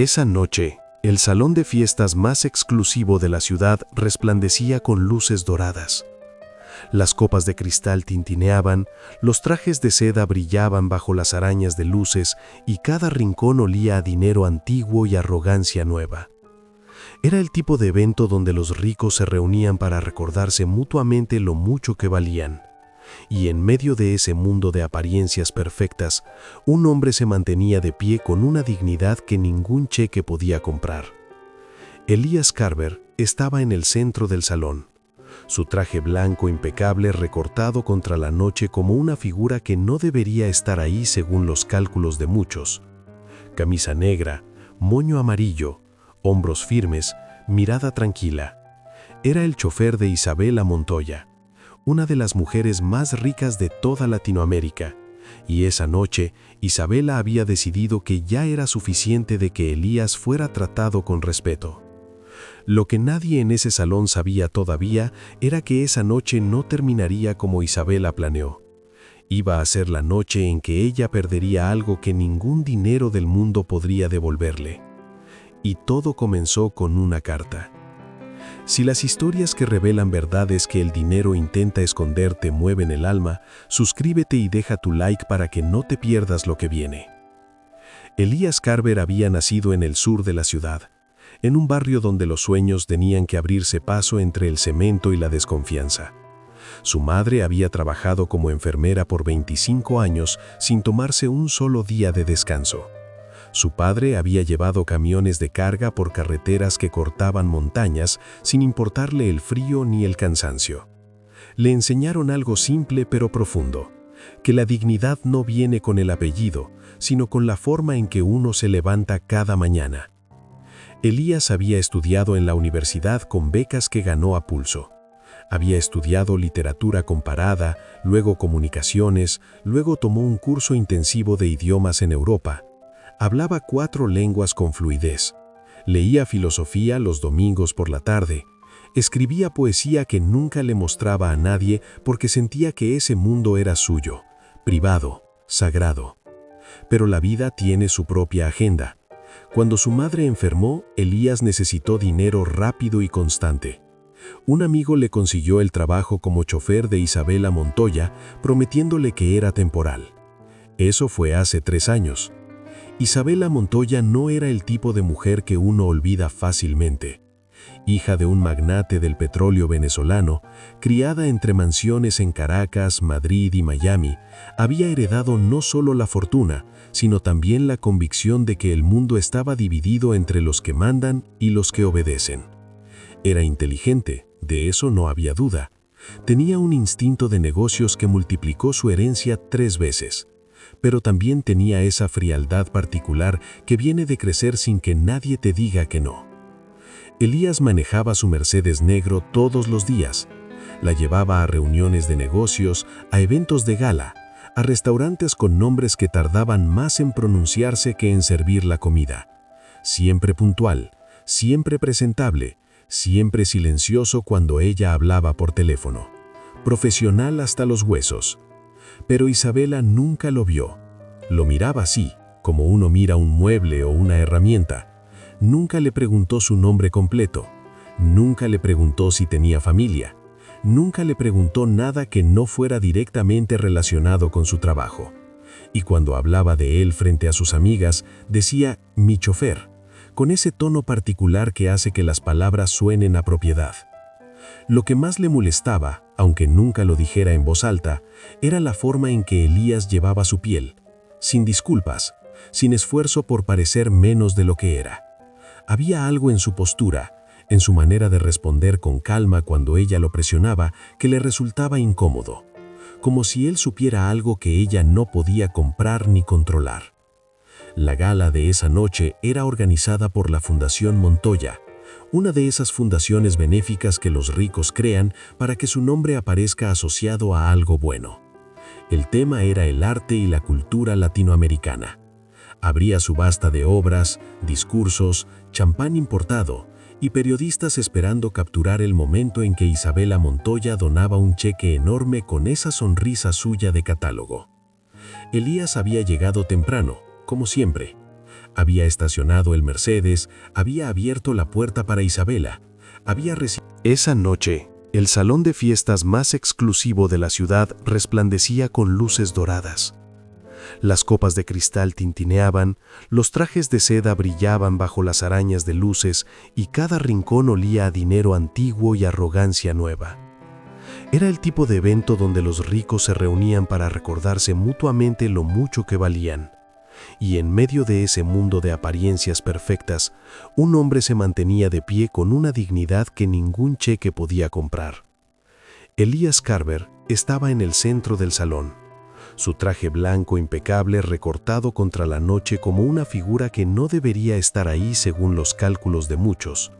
Esa noche, el salón de fiestas más exclusivo de la ciudad resplandecía con luces doradas. Las copas de cristal tintineaban, los trajes de seda brillaban bajo las arañas de luces y cada rincón olía a dinero antiguo y arrogancia nueva. Era el tipo de evento donde los ricos se reunían para recordarse mutuamente lo mucho que valían. Y en medio de ese mundo de apariencias perfectas, un hombre se mantenía de pie con una dignidad que ningún cheque podía comprar. Elias Carver estaba en el centro del salón. Su traje blanco impecable recortado contra la noche como una figura que no debería estar ahí según los cálculos de muchos. Camisa negra, moño amarillo, hombros firmes, mirada tranquila. Era el chofer de Isabela Montoya, una de las mujeres más ricas de toda Latinoamérica, y esa noche Isabela había decidido que ya era suficiente de que Elías fuera tratado con respeto. Lo que nadie en ese salón sabía todavía era que esa noche no terminaría como Isabela planeó. Iba a ser la noche en que ella perdería algo que ningún dinero del mundo podría devolverle. Y todo comenzó con una carta. Si las historias que revelan verdades que el dinero intenta esconder te mueven el alma, suscríbete y deja tu like para que no te pierdas lo que viene. Elias Carver había nacido en el sur de la ciudad, en un barrio donde los sueños tenían que abrirse paso entre el cemento y la desconfianza. Su madre había trabajado como enfermera por 25 años sin tomarse un solo día de descanso. Su padre había llevado camiones de carga por carreteras que cortaban montañas sin importarle el frío ni el cansancio. Le enseñaron algo simple pero profundo, que la dignidad no viene con el apellido, sino con la forma en que uno se levanta cada mañana. Elías había estudiado en la universidad con becas que ganó a pulso. Había estudiado literatura comparada, luego comunicaciones, luego tomó un curso intensivo de idiomas en Europa. Hablaba 4 lenguas con fluidez. Leía filosofía los domingos por la tarde. Escribía poesía que nunca le mostraba a nadie porque sentía que ese mundo era suyo, privado, sagrado. Pero la vida tiene su propia agenda. Cuando su madre enfermó, Elías necesitó dinero rápido y constante. Un amigo le consiguió el trabajo como chofer de Isabela Montoya, prometiéndole que era temporal. Eso fue hace 3 años. Isabela Montoya no era el tipo de mujer que uno olvida fácilmente. Hija de un magnate del petróleo venezolano, criada entre mansiones en Caracas, Madrid y Miami, había heredado no solo la fortuna, sino también la convicción de que el mundo estaba dividido entre los que mandan y los que obedecen. Era inteligente, de eso no había duda. Tenía un instinto de negocios que multiplicó su herencia 3 veces. Pero también tenía esa frialdad particular que viene de crecer sin que nadie te diga que no. Elías manejaba su Mercedes negro todos los días. La llevaba a reuniones de negocios, a eventos de gala, a restaurantes con nombres que tardaban más en pronunciarse que en servir la comida. Siempre puntual, siempre presentable, siempre silencioso cuando ella hablaba por teléfono. Profesional hasta los huesos. Pero Isabela nunca lo vio. Lo miraba así, como uno mira un mueble o una herramienta. Nunca le preguntó su nombre completo. Nunca le preguntó si tenía familia. Nunca le preguntó nada que no fuera directamente relacionado con su trabajo. Y cuando hablaba de él frente a sus amigas, decía «mi chofer», con ese tono particular que hace que las palabras suenen a propiedad. Lo que más le molestaba, aunque nunca lo dijera en voz alta, era la forma en que Elías llevaba su piel, sin disculpas, sin esfuerzo por parecer menos de lo que era. Había algo en su postura, en su manera de responder con calma cuando ella lo presionaba, que le resultaba incómodo, como si él supiera algo que ella no podía comprar ni controlar. La gala de esa noche era organizada por la Fundación Montoya, una de esas fundaciones benéficas que los ricos crean para que su nombre aparezca asociado a algo bueno. El tema era el arte y la cultura latinoamericana. Habría subasta de obras, discursos, champán importado y periodistas esperando capturar el momento en que Isabela Montoya donaba un cheque enorme con esa sonrisa suya de catálogo. Elías había llegado temprano, como siempre. Había estacionado el Mercedes, había abierto la puerta para Isabela, había recibido... Esa noche, el salón de fiestas más exclusivo de la ciudad resplandecía con luces doradas. Las copas de cristal tintineaban, los trajes de seda brillaban bajo las arañas de luces y cada rincón olía a dinero antiguo y arrogancia nueva. Era el tipo de evento donde los ricos se reunían para recordarse mutuamente lo mucho que valían. Y en medio de ese mundo de apariencias perfectas, un hombre se mantenía de pie con una dignidad que ningún cheque podía comprar. Elias Carver estaba en el centro del salón. Su traje blanco impecable recortado contra la noche como una figura que no debería estar ahí según los cálculos de muchos.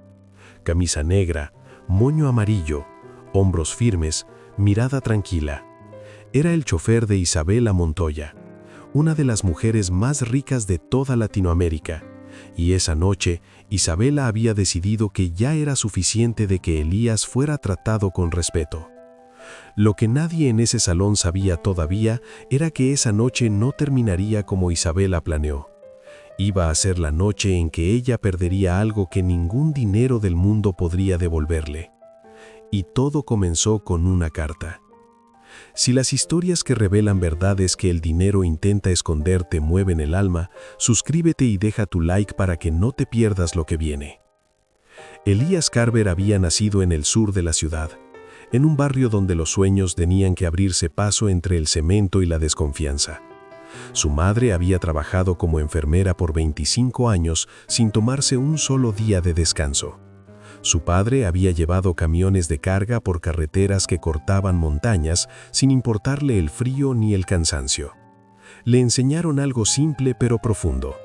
Camisa negra, moño amarillo, hombros firmes, mirada tranquila. Era el chofer de Isabela Montoya, una de las mujeres más ricas de toda Latinoamérica, y esa noche Isabela había decidido que ya era suficiente de que Elías fuera tratado con respeto. Lo que nadie en ese salón sabía todavía era que esa noche no terminaría como Isabela planeó. Iba a ser la noche en que ella perdería algo que ningún dinero del mundo podría devolverle. Y todo comenzó con una carta. Si las historias que revelan verdades que el dinero intenta esconder te mueven el alma, suscríbete y deja tu like para que no te pierdas lo que viene. Elias Carver había nacido en el sur de la ciudad, en un barrio donde los sueños tenían que abrirse paso entre el cemento y la desconfianza. Su madre había trabajado como enfermera por 25 años sin tomarse un solo día de descanso. Su padre había llevado camiones de carga por carreteras que cortaban montañas sin importarle el frío ni el cansancio. Le enseñaron algo simple pero profundo,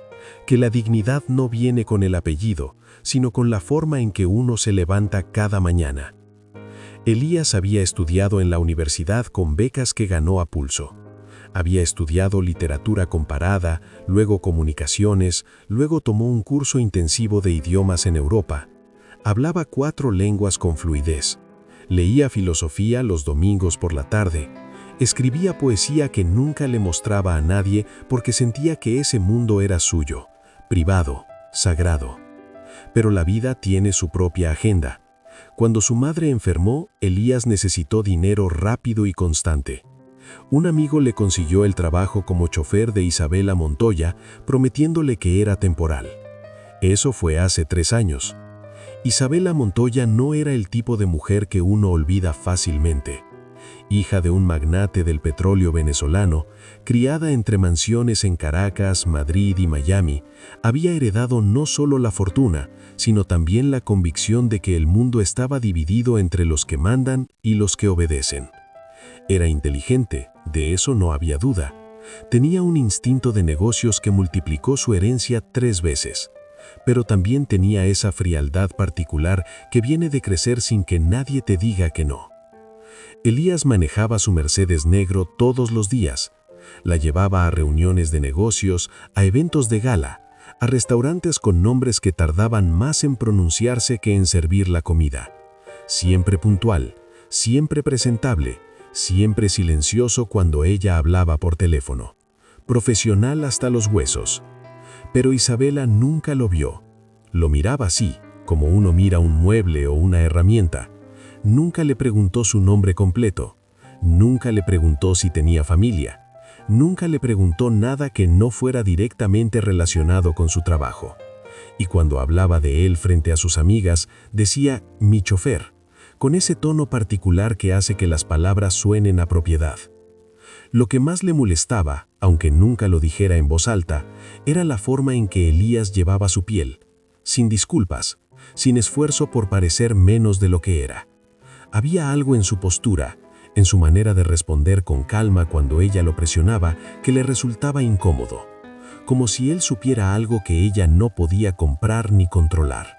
que la dignidad no viene con el apellido, sino con la forma en que uno se levanta cada mañana. Elías había estudiado en la universidad con becas que ganó a pulso. Había estudiado literatura comparada, luego comunicaciones, luego tomó un curso intensivo de idiomas en Europa. Hablaba 4 lenguas con fluidez. Leía filosofía los domingos por la tarde. Escribía poesía que nunca le mostraba a nadie porque sentía que ese mundo era suyo, privado, sagrado. Pero la vida tiene su propia agenda. Cuando su madre enfermó, Elías necesitó dinero rápido y constante. Un amigo le consiguió el trabajo como chofer de Isabela Montoya, prometiéndole que era temporal. Eso fue hace 3 años. Isabela Montoya no era el tipo de mujer que uno olvida fácilmente. Hija de un magnate del petróleo venezolano, criada entre mansiones en Caracas, Madrid y Miami, había heredado no solo la fortuna, sino también la convicción de que el mundo estaba dividido entre los que mandan y los que obedecen. Era inteligente, de eso no había duda. Tenía un instinto de negocios que multiplicó su herencia 3 veces. Pero también tenía esa frialdad particular que viene de crecer sin que nadie te diga que no. Elías manejaba su Mercedes negro todos los días. La llevaba a reuniones de negocios, a eventos de gala, a restaurantes con nombres que tardaban más en pronunciarse que en servir la comida. Siempre puntual, siempre presentable, siempre silencioso cuando ella hablaba por teléfono. Profesional hasta los huesos. Pero Isabela nunca lo vio. Lo miraba así, como uno mira un mueble o una herramienta. Nunca le preguntó su nombre completo. Nunca le preguntó si tenía familia. Nunca le preguntó nada que no fuera directamente relacionado con su trabajo. Y cuando hablaba de él frente a sus amigas, decía «mi chofer», con ese tono particular que hace que las palabras suenen a propiedad. Lo que más le molestaba, aunque nunca lo dijera en voz alta, era la forma en que Elías llevaba su piel, sin disculpas, sin esfuerzo por parecer menos de lo que era. Había algo en su postura, en su manera de responder con calma cuando ella lo presionaba, que le resultaba incómodo, como si él supiera algo que ella no podía comprar ni controlar.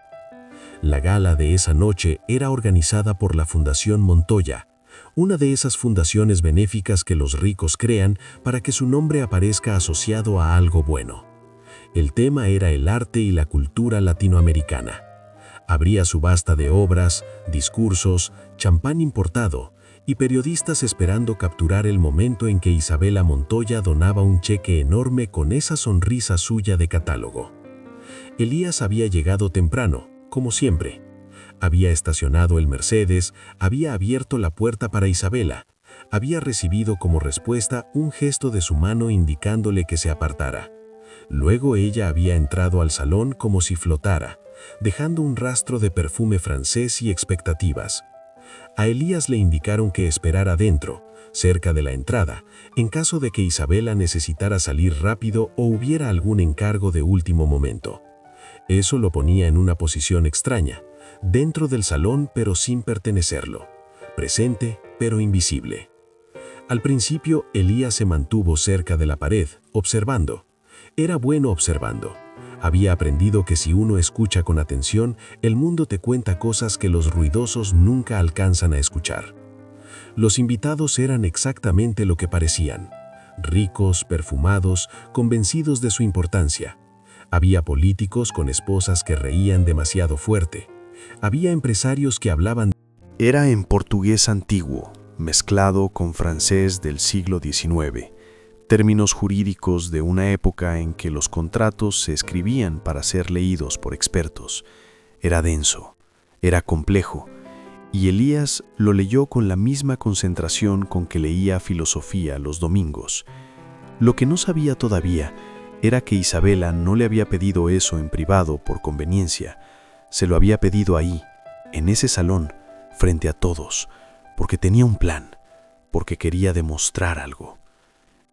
La gala de esa noche era organizada por la Fundación Montoya, una de esas fundaciones benéficas que los ricos crean para que su nombre aparezca asociado a algo bueno. El tema era el arte y la cultura latinoamericana. Habría subasta de obras, discursos, champán importado y periodistas esperando capturar el momento en que Isabela Montoya donaba un cheque enorme con esa sonrisa suya de catálogo. Elías había llegado temprano, como siempre. Había estacionado el Mercedes, había abierto la puerta para Isabela, había recibido como respuesta un gesto de su mano indicándole que se apartara. Luego ella había entrado al salón como si flotara, dejando un rastro de perfume francés y expectativas. A Elías le indicaron que esperara dentro, cerca de la entrada, en caso de que Isabela necesitara salir rápido o hubiera algún encargo de último momento. Eso lo ponía en una posición extraña, dentro del salón pero sin pertenecerlo, presente pero invisible. Al principio, Elías se mantuvo cerca de la pared, observando. Era bueno observando. Había aprendido que si uno escucha con atención, el mundo te cuenta cosas que los ruidosos nunca alcanzan a escuchar. Los invitados eran exactamente lo que parecían: ricos, perfumados, convencidos de su importancia. Había políticos con esposas que reían demasiado fuerte. Había empresarios que hablaban. Era en portugués antiguo, mezclado con francés del siglo XIX, términos jurídicos de una época en que los contratos se escribían para ser leídos por expertos. Era denso, era complejo, y Elías lo leyó con la misma concentración con que leía filosofía los domingos. Lo que no sabía todavía era que Isabela no le había pedido eso en privado por conveniencia. Se lo había pedido ahí, en ese salón, frente a todos, porque tenía un plan, porque quería demostrar algo.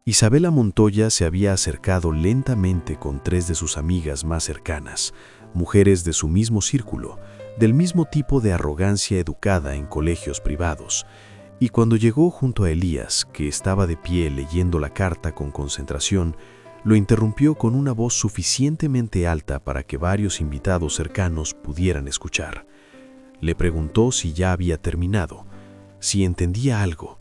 Isabela Montoya se había acercado lentamente con 3 de sus amigas más cercanas, mujeres de su mismo círculo, del mismo tipo de arrogancia educada en colegios privados, y cuando llegó junto a Elías, que estaba de pie leyendo la carta con concentración, lo interrumpió con una voz suficientemente alta para que varios invitados cercanos pudieran escuchar. Le preguntó si ya había terminado, si entendía algo,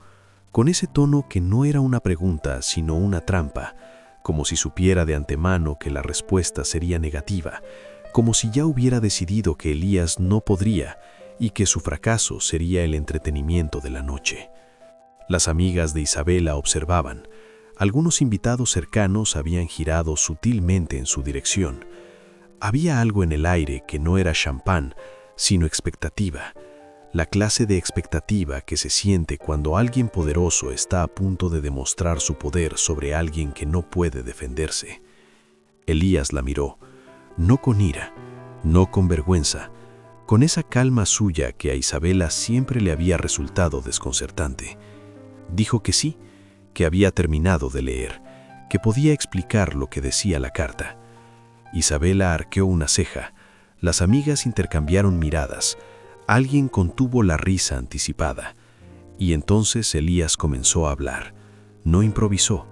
con ese tono que no era una pregunta sino una trampa, como si supiera de antemano que la respuesta sería negativa, como si ya hubiera decidido que Elías no podría y que su fracaso sería el entretenimiento de la noche. Las amigas de Isabela observaban. Algunos invitados cercanos habían girado sutilmente en su dirección. Había algo en el aire que no era champán, sino expectativa, la clase de expectativa que se siente cuando alguien poderoso está a punto de demostrar su poder sobre alguien que no puede defenderse. Elías la miró, no con ira, no con vergüenza, con esa calma suya que a Isabela siempre le había resultado desconcertante. Dijo que sí, que había terminado de leer, que podía explicar lo que decía la carta. Isabela arqueó una ceja. Las amigas intercambiaron miradas. Alguien contuvo la risa anticipada. Y entonces Elías comenzó a hablar. No improvisó,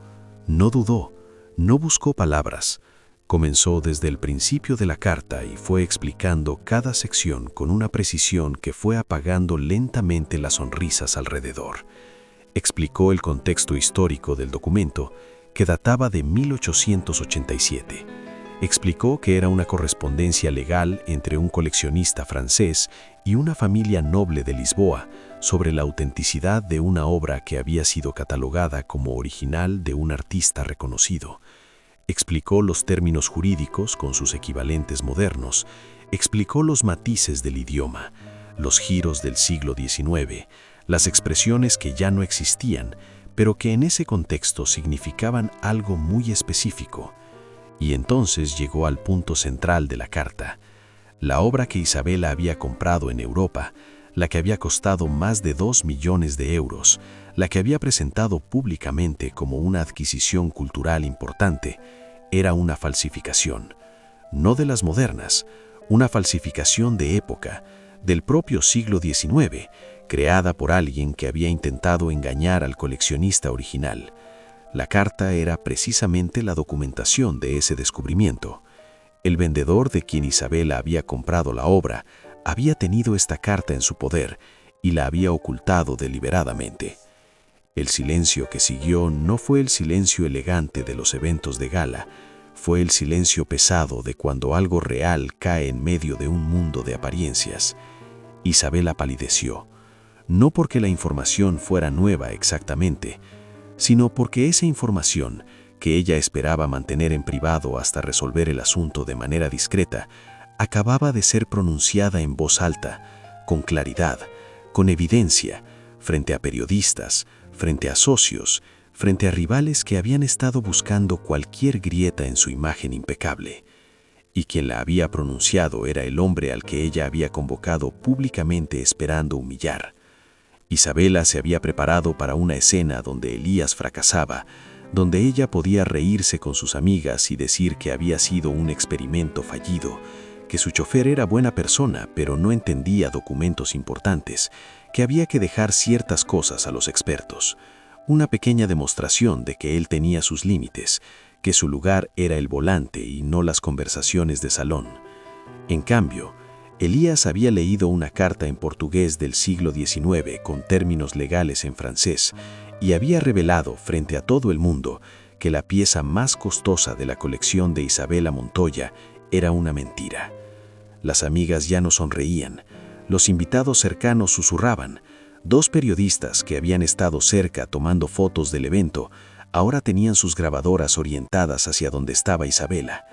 no dudó, no buscó palabras. Comenzó desde el principio de la carta y fue explicando cada sección con una precisión que fue apagando lentamente las sonrisas alrededor. Explicó el contexto histórico del documento, que databa de 1887. Explicó que era una correspondencia legal entre un coleccionista francés y una familia noble de Lisboa sobre la autenticidad de una obra que había sido catalogada como original de un artista reconocido. Explicó los términos jurídicos con sus equivalentes modernos. Explicó los matices del idioma, los giros del siglo XIX, las expresiones que ya no existían, pero que en ese contexto significaban algo muy específico. Y entonces llegó al punto central de la carta. La obra que Isabela había comprado en Europa, la que había costado más de 2 millones de euros, la que había presentado públicamente como una adquisición cultural importante, era una falsificación, no de las modernas, una falsificación de época, del propio siglo XIX, creada por alguien que había intentado engañar al coleccionista original. La carta era precisamente la documentación de ese descubrimiento. El vendedor de quien Isabela había comprado la obra había tenido esta carta en su poder y la había ocultado deliberadamente. El silencio que siguió no fue el silencio elegante de los eventos de gala, fue el silencio pesado de cuando algo real cae en medio de un mundo de apariencias. Isabela palideció, no porque la información fuera nueva exactamente, sino porque esa información, que ella esperaba mantener en privado hasta resolver el asunto de manera discreta, acababa de ser pronunciada en voz alta, con claridad, con evidencia, frente a periodistas, frente a socios, frente a rivales que habían estado buscando cualquier grieta en su imagen impecable. Y quien la había pronunciado era el hombre al que ella había convocado públicamente esperando humillar. Isabela se había preparado para una escena donde Elías fracasaba, donde ella podía reírse con sus amigas y decir que había sido un experimento fallido, que su chofer era buena persona pero no entendía documentos importantes, que había que dejar ciertas cosas a los expertos. Una pequeña demostración de que él tenía sus límites, que su lugar era el volante y no las conversaciones de salón. En cambio, Elías había leído una carta en portugués del siglo XIX con términos legales en francés y había revelado frente a todo el mundo que la pieza más costosa de la colección de Isabela Montoya era una mentira. Las amigas ya no sonreían, los invitados cercanos susurraban. Dos periodistas que habían estado cerca tomando fotos del evento ahora tenían sus grabadoras orientadas hacia donde estaba Isabela.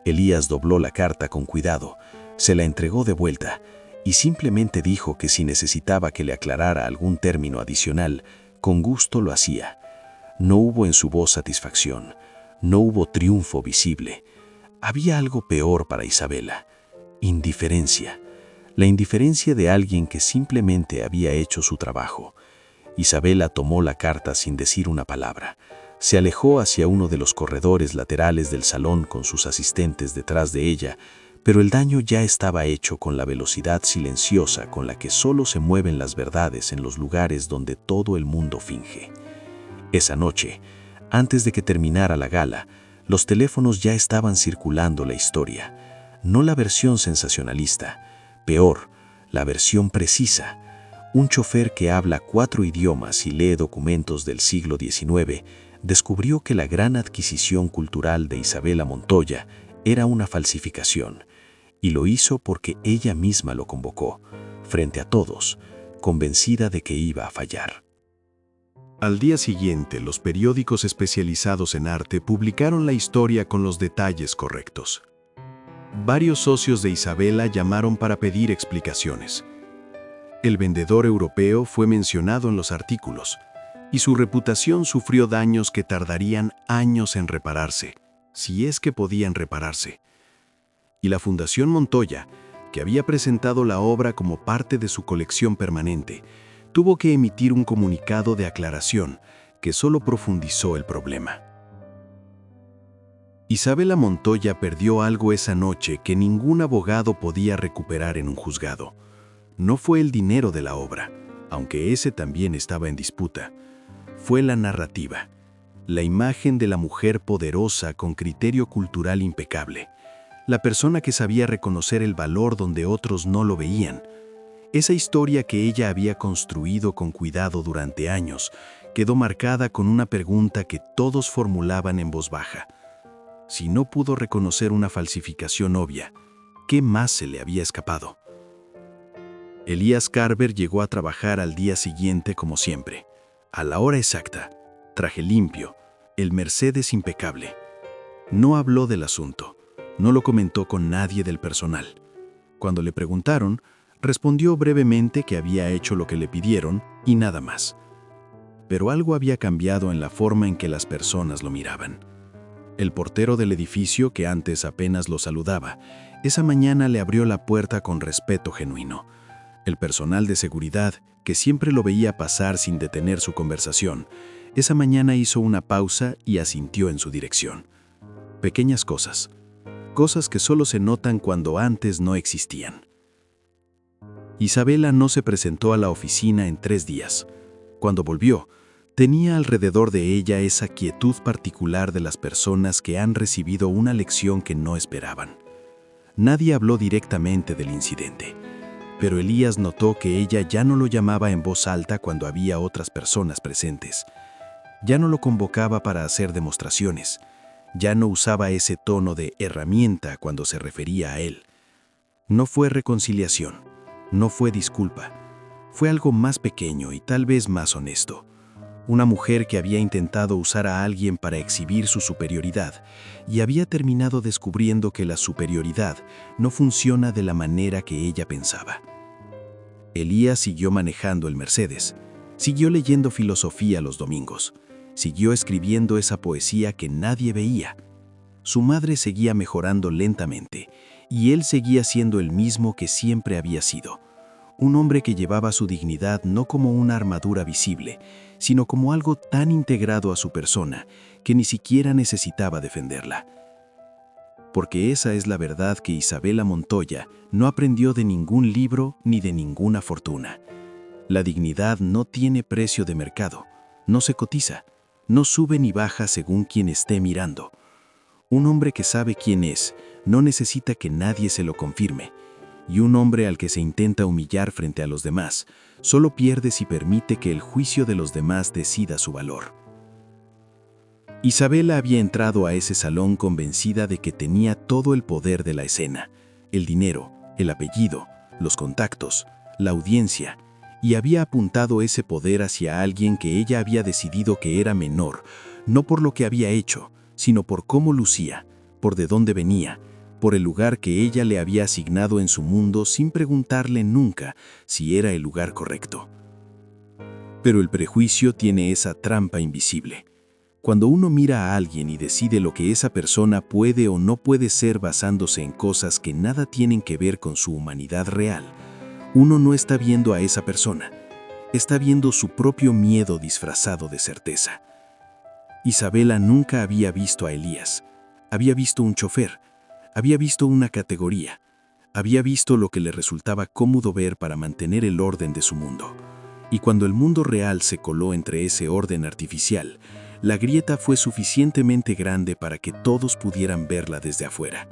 Elías dobló la carta con cuidado, se la entregó de vuelta y simplemente dijo que si necesitaba que le aclarara algún término adicional, con gusto lo hacía. No hubo en su voz satisfacción, no hubo triunfo visible. Había algo peor para Isabela: indiferencia. La indiferencia de alguien que simplemente había hecho su trabajo. Isabela tomó la carta sin decir una palabra. Se alejó hacia uno de los corredores laterales del salón con sus asistentes detrás de ella, pero el daño ya estaba hecho con la velocidad silenciosa con la que solo se mueven las verdades en los lugares donde todo el mundo finge. Esa noche, antes de que terminara la gala, los teléfonos ya estaban circulando la historia, no la versión sensacionalista. Peor, la versión precisa. Un chofer que habla 4 idiomas y lee documentos del siglo XIX descubrió que la gran adquisición cultural de Isabela Montoya era una falsificación, y lo hizo porque ella misma lo convocó, frente a todos, convencida de que iba a fallar. Al día siguiente, los periódicos especializados en arte publicaron la historia con los detalles correctos. Varios socios de Isabela llamaron para pedir explicaciones. El vendedor europeo fue mencionado en los artículos, y su reputación sufrió daños que tardarían años en repararse, si es que podían repararse. Y la Fundación Montoya, que había presentado la obra como parte de su colección permanente, tuvo que emitir un comunicado de aclaración que solo profundizó el problema. Isabela Montoya perdió algo esa noche que ningún abogado podía recuperar en un juzgado. No fue el dinero de la obra, aunque ese también estaba en disputa. Fue la narrativa, la imagen de la mujer poderosa con criterio cultural impecable, la persona que sabía reconocer el valor donde otros no lo veían. Esa historia que ella había construido con cuidado durante años quedó marcada con una pregunta que todos formulaban en voz baja. Si no pudo reconocer una falsificación obvia, ¿qué más se le había escapado? Elías Carver llegó a trabajar al día siguiente como siempre, a la hora exacta, traje limpio, el Mercedes impecable. No habló del asunto, no lo comentó con nadie del personal. Cuando le preguntaron, respondió brevemente que había hecho lo que le pidieron y nada más. Pero algo había cambiado en la forma en que las personas lo miraban. El portero del edificio, que antes apenas lo saludaba, esa mañana le abrió la puerta con respeto genuino. El personal de seguridad, que siempre lo veía pasar sin detener su conversación, esa mañana hizo una pausa y asintió en su dirección. Pequeñas cosas, cosas que solo se notan cuando antes no existían. Isabela no se presentó a la oficina en 3 días. Cuando volvió, tenía alrededor de ella esa quietud particular de las personas que han recibido una lección que no esperaban. Nadie habló directamente del incidente, pero Elías notó que ella ya no lo llamaba en voz alta cuando había otras personas presentes. Ya no lo convocaba para hacer demostraciones. Ya no usaba ese tono de herramienta cuando se refería a él. No fue reconciliación, no fue disculpa. Fue algo más pequeño y tal vez más honesto. Una mujer que había intentado usar a alguien para exhibir su superioridad y había terminado descubriendo que la superioridad no funciona de la manera que ella pensaba. Elías siguió manejando el Mercedes, siguió leyendo filosofía los domingos, siguió escribiendo esa poesía que nadie veía. Su madre seguía mejorando lentamente y él seguía siendo el mismo que siempre había sido. Un hombre que llevaba su dignidad no como una armadura visible, sino como algo tan integrado a su persona que ni siquiera necesitaba defenderla. Porque esa es la verdad que Isabela Montoya no aprendió de ningún libro ni de ninguna fortuna. La dignidad no tiene precio de mercado, no se cotiza, no sube ni baja según quien esté mirando. Un hombre que sabe quién es no necesita que nadie se lo confirme. Y un hombre al que se intenta humillar frente a los demás, solo pierde si permite que el juicio de los demás decida su valor. Isabela había entrado a ese salón convencida de que tenía todo el poder de la escena, el dinero, el apellido, los contactos, la audiencia, y había apuntado ese poder hacia alguien que ella había decidido que era menor, no por lo que había hecho, sino por cómo lucía, por de dónde venía, por el lugar que ella le había asignado en su mundo sin preguntarle nunca si era el lugar correcto. Pero el prejuicio tiene esa trampa invisible. Cuando uno mira a alguien y decide lo que esa persona puede o no puede ser basándose en cosas que nada tienen que ver con su humanidad real, uno no está viendo a esa persona, está viendo su propio miedo disfrazado de certeza. Isabela nunca había visto a Elías, había visto un chofer, había visto una categoría, había visto lo que le resultaba cómodo ver para mantener el orden de su mundo. Y cuando el mundo real se coló entre ese orden artificial, la grieta fue suficientemente grande para que todos pudieran verla desde afuera.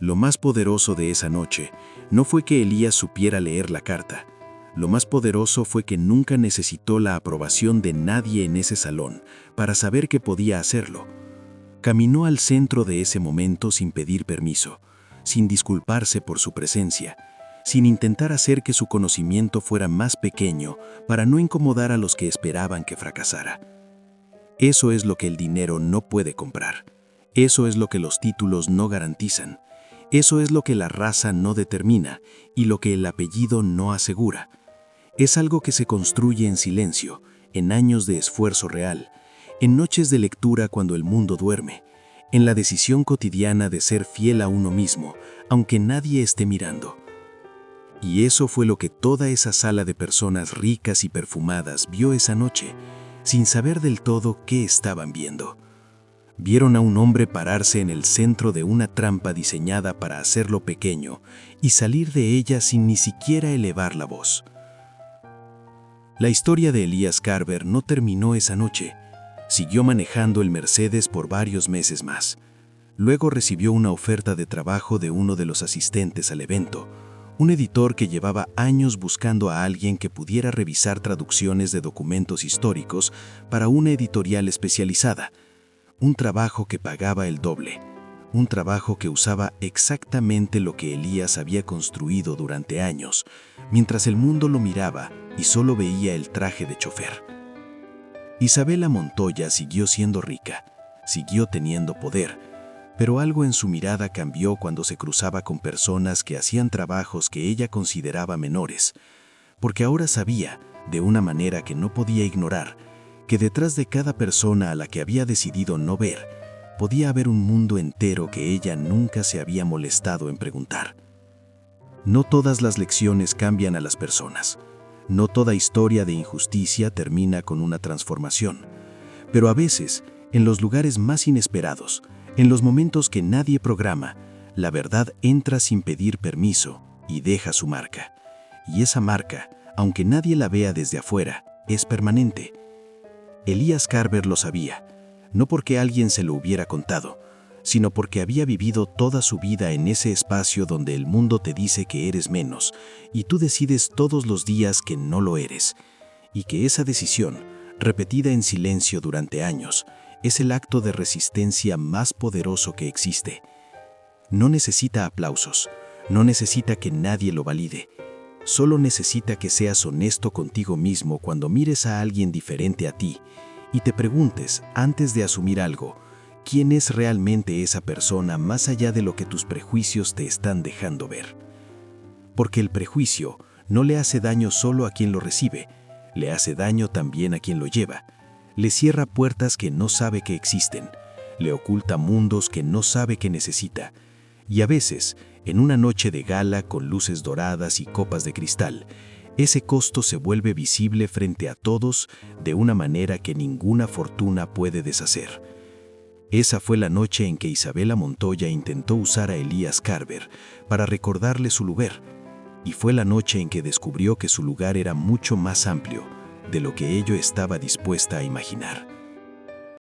Lo más poderoso de esa noche no fue que Elías supiera leer la carta. Lo más poderoso fue que nunca necesitó la aprobación de nadie en ese salón para saber que podía hacerlo. Caminó al centro de ese momento sin pedir permiso, sin disculparse por su presencia, sin intentar hacer que su conocimiento fuera más pequeño para no incomodar a los que esperaban que fracasara. Eso es lo que el dinero no puede comprar. Eso es lo que los títulos no garantizan. Eso es lo que la raza no determina y lo que el apellido no asegura. Es algo que se construye en silencio, en años de esfuerzo real, en noches de lectura cuando el mundo duerme, en la decisión cotidiana de ser fiel a uno mismo, aunque nadie esté mirando. Y eso fue lo que toda esa sala de personas ricas y perfumadas vio esa noche, sin saber del todo qué estaban viendo. Vieron a un hombre pararse en el centro de una trampa diseñada para hacerlo pequeño y salir de ella sin ni siquiera elevar la voz. La historia de Elías Carver no terminó esa noche. Siguió manejando el Mercedes por varios meses más. Luego recibió una oferta de trabajo de uno de los asistentes al evento, un editor que llevaba años buscando a alguien que pudiera revisar traducciones de documentos históricos para una editorial especializada. Un trabajo que pagaba el doble, un trabajo que usaba exactamente lo que Elías había construido durante años, mientras el mundo lo miraba y solo veía el traje de chofer. Isabela Montoya siguió siendo rica, siguió teniendo poder, pero algo en su mirada cambió cuando se cruzaba con personas que hacían trabajos que ella consideraba menores, porque ahora sabía, de una manera que no podía ignorar, que detrás de cada persona a la que había decidido no ver, podía haber un mundo entero que ella nunca se había molestado en preguntar. No todas las lecciones cambian a las personas. No toda historia de injusticia termina con una transformación, pero a veces, en los lugares más inesperados, en los momentos que nadie programa, la verdad entra sin pedir permiso y deja su marca. Y esa marca, aunque nadie la vea desde afuera, es permanente. Elías Carver lo sabía, no porque alguien se lo hubiera contado, sino porque había vivido toda su vida en ese espacio donde el mundo te dice que eres menos, y tú decides todos los días que no lo eres, y que esa decisión, repetida en silencio durante años, es el acto de resistencia más poderoso que existe. No necesita aplausos, no necesita que nadie lo valide. Solo necesita que seas honesto contigo mismo cuando mires a alguien diferente a ti y te preguntes, antes de asumir algo, ¿quién es realmente esa persona más allá de lo que tus prejuicios te están dejando ver? Porque el prejuicio no le hace daño solo a quien lo recibe, le hace daño también a quien lo lleva. Le cierra puertas que no sabe que existen, le oculta mundos que no sabe que necesita. Y a veces, en una noche de gala con luces doradas y copas de cristal, ese costo se vuelve visible frente a todos de una manera que ninguna fortuna puede deshacer. Esa fue la noche en que Isabela Montoya intentó usar a Elías Carver para recordarle su lugar, y fue la noche en que descubrió que su lugar era mucho más amplio de lo que ella estaba dispuesta a imaginar.